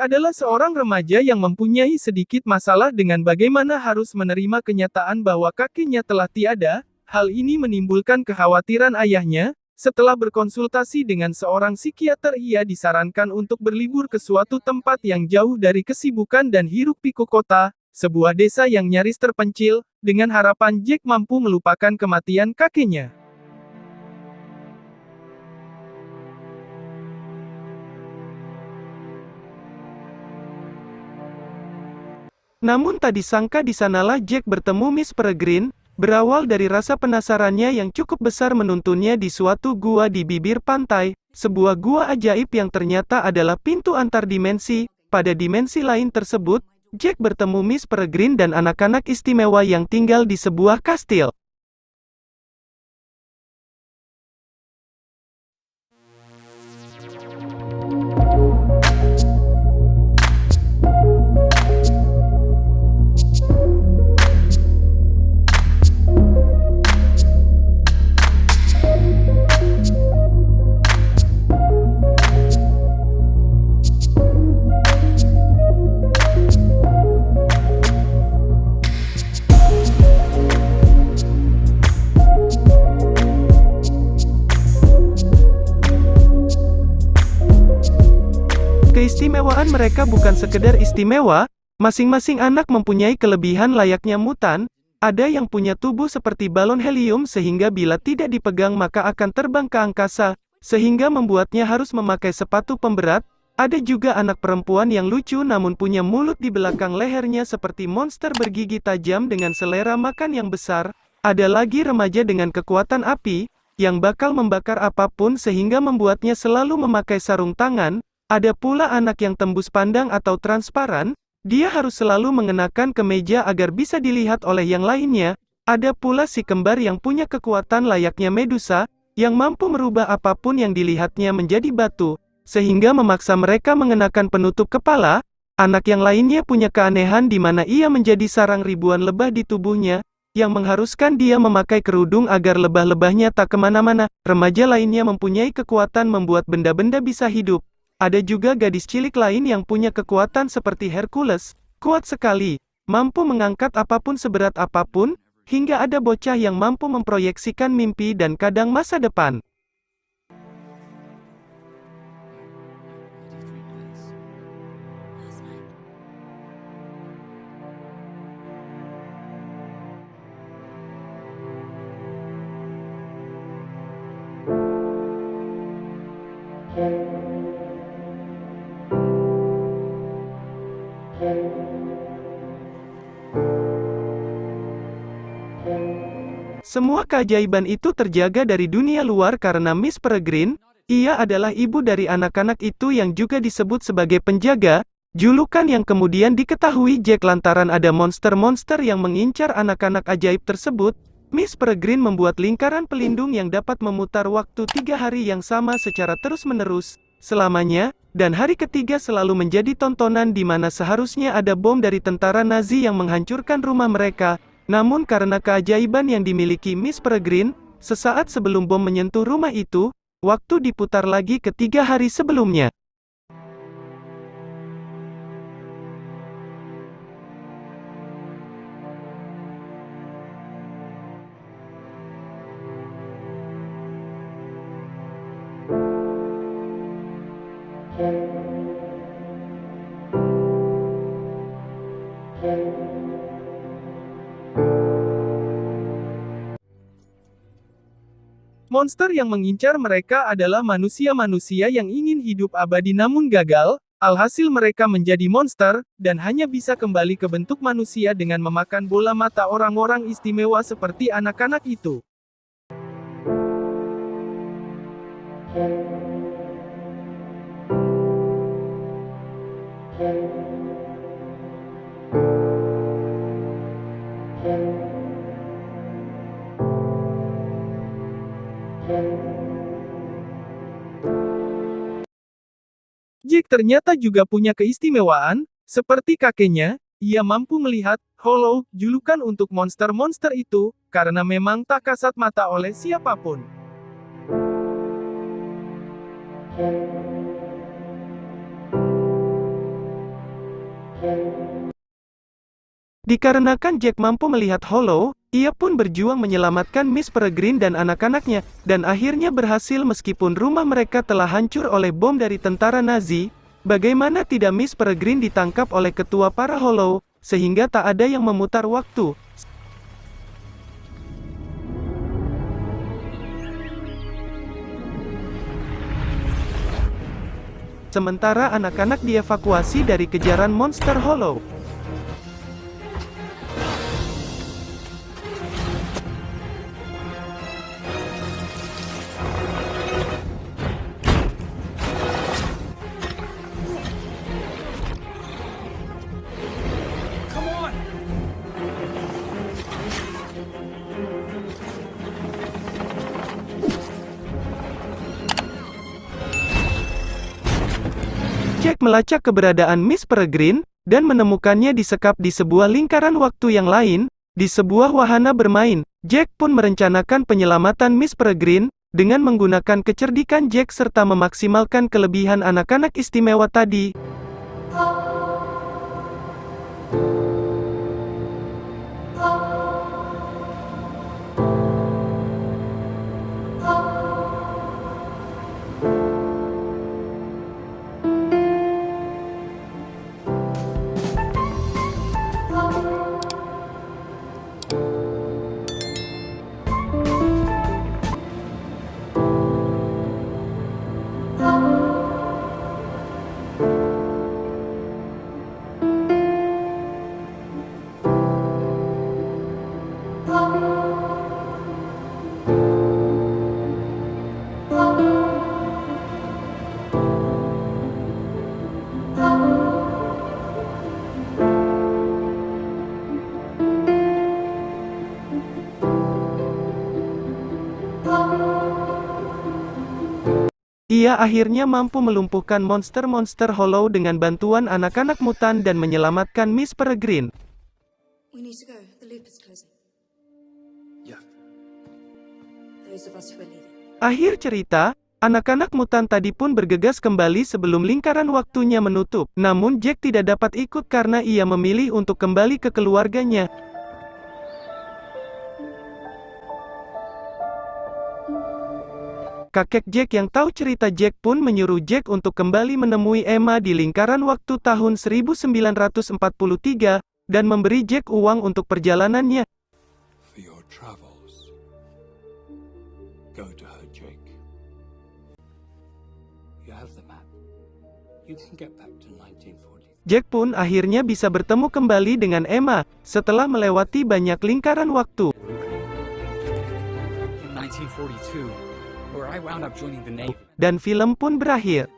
adalah seorang remaja yang mempunyai sedikit masalah dengan bagaimana harus menerima kenyataan bahwa kakeknya telah tiada. Hal ini menimbulkan kekhawatiran ayahnya. Setelah berkonsultasi dengan seorang psikiater, ia disarankan untuk berlibur ke suatu tempat yang jauh dari kesibukan dan hiruk-pikuk kota, sebuah desa yang nyaris terpencil, dengan harapan Jack mampu melupakan kematian kakeknya. Namun tak disangka di sanalah Jack bertemu Miss Peregrine. Berawal dari rasa penasarannya yang cukup besar menuntunnya di suatu gua di bibir pantai, sebuah gua ajaib yang ternyata adalah pintu antar dimensi. Pada dimensi lain tersebut, Jack bertemu Miss Peregrine dan anak-anak istimewa yang tinggal di sebuah kastil. Keistimewaan mereka bukan sekedar istimewa, masing-masing anak mempunyai kelebihan layaknya mutan. Ada yang punya tubuh seperti balon helium sehingga bila tidak dipegang maka akan terbang ke angkasa, sehingga membuatnya harus memakai sepatu pemberat. Ada juga anak perempuan yang lucu namun punya mulut di belakang lehernya seperti monster bergigi tajam dengan selera makan yang besar. Ada lagi remaja dengan kekuatan api, yang bakal membakar apapun sehingga membuatnya selalu memakai sarung tangan. Ada pula anak yang tembus pandang atau transparan, dia harus selalu mengenakan kemeja agar bisa dilihat oleh yang lainnya. Ada pula si kembar yang punya kekuatan layaknya Medusa, yang mampu merubah apapun yang dilihatnya menjadi batu, sehingga memaksa mereka mengenakan penutup kepala. Anak yang lainnya punya keanehan di mana ia menjadi sarang ribuan lebah di tubuhnya, yang mengharuskan dia memakai kerudung agar lebah-lebahnya tak kemana-mana. Remaja lainnya mempunyai kekuatan membuat benda-benda bisa hidup. Ada juga gadis cilik lain yang punya kekuatan seperti Hercules, kuat sekali, mampu mengangkat apapun seberat apapun, hingga ada bocah yang mampu memproyeksikan mimpi dan kadang masa depan. Semua keajaiban itu terjaga dari dunia luar karena Miss Peregrine. Ia adalah ibu dari anak-anak itu yang juga disebut sebagai penjaga, julukan yang kemudian diketahui Jack lantaran ada monster-monster yang mengincar anak-anak ajaib tersebut. Miss Peregrine membuat lingkaran pelindung yang dapat memutar waktu 3 hari yang sama secara terus-menerus, selamanya, dan hari ketiga selalu menjadi tontonan di mana seharusnya ada bom dari tentara Nazi yang menghancurkan rumah mereka. Namun karena keajaiban yang dimiliki Miss Peregrine, sesaat sebelum bom menyentuh rumah itu, waktu diputar lagi ke 3 hari sebelumnya. Monster yang mengincar mereka adalah manusia-manusia yang ingin hidup abadi namun gagal, alhasil mereka menjadi monster, dan hanya bisa kembali ke bentuk manusia dengan memakan bola mata orang-orang istimewa seperti anak-anak itu. Jack ternyata juga punya keistimewaan, seperti kakeknya, ia mampu melihat Hollow, julukan untuk monster-monster itu, karena memang tak kasat mata oleh siapapun. Dikarenakan Jack mampu melihat Hollow, ia pun berjuang menyelamatkan Miss Peregrine dan anak-anaknya, dan akhirnya berhasil meskipun rumah mereka telah hancur oleh bom dari tentara Nazi. Bagaimana tidak, Miss Peregrine ditangkap oleh ketua para Hollow, sehingga tak ada yang memutar waktu. Sementara anak-anak dievakuasi dari kejaran monster Hollow. Jack melacak keberadaan Miss Peregrine, dan menemukannya disekap di sebuah lingkaran waktu yang lain, di sebuah wahana bermain. Jack pun merencanakan penyelamatan Miss Peregrine, dengan menggunakan kecerdikan Jack serta memaksimalkan kelebihan anak-anak istimewa tadi. Ia akhirnya mampu melumpuhkan monster-monster Hollow dengan bantuan anak-anak mutan dan menyelamatkan Miss Peregrine. We need to go. The loop is closing. Yeah. Those of us who are leaving. Akhir cerita, anak-anak mutan tadi pun bergegas kembali sebelum lingkaran waktunya menutup. Namun Jack tidak dapat ikut karena ia memilih untuk kembali ke keluarganya. Kakek Jack yang tahu cerita Jack pun menyuruh Jack untuk kembali menemui Emma di lingkaran waktu tahun 1943, dan memberi Jack uang untuk perjalanannya. For your travels, go to her, Jake. You have the map. You can get back to 1940. Jack pun akhirnya bisa bertemu kembali dengan Emma, setelah melewati banyak lingkaran waktu. In 1942, where I wound up joining the Navy. Dan film pun berakhir.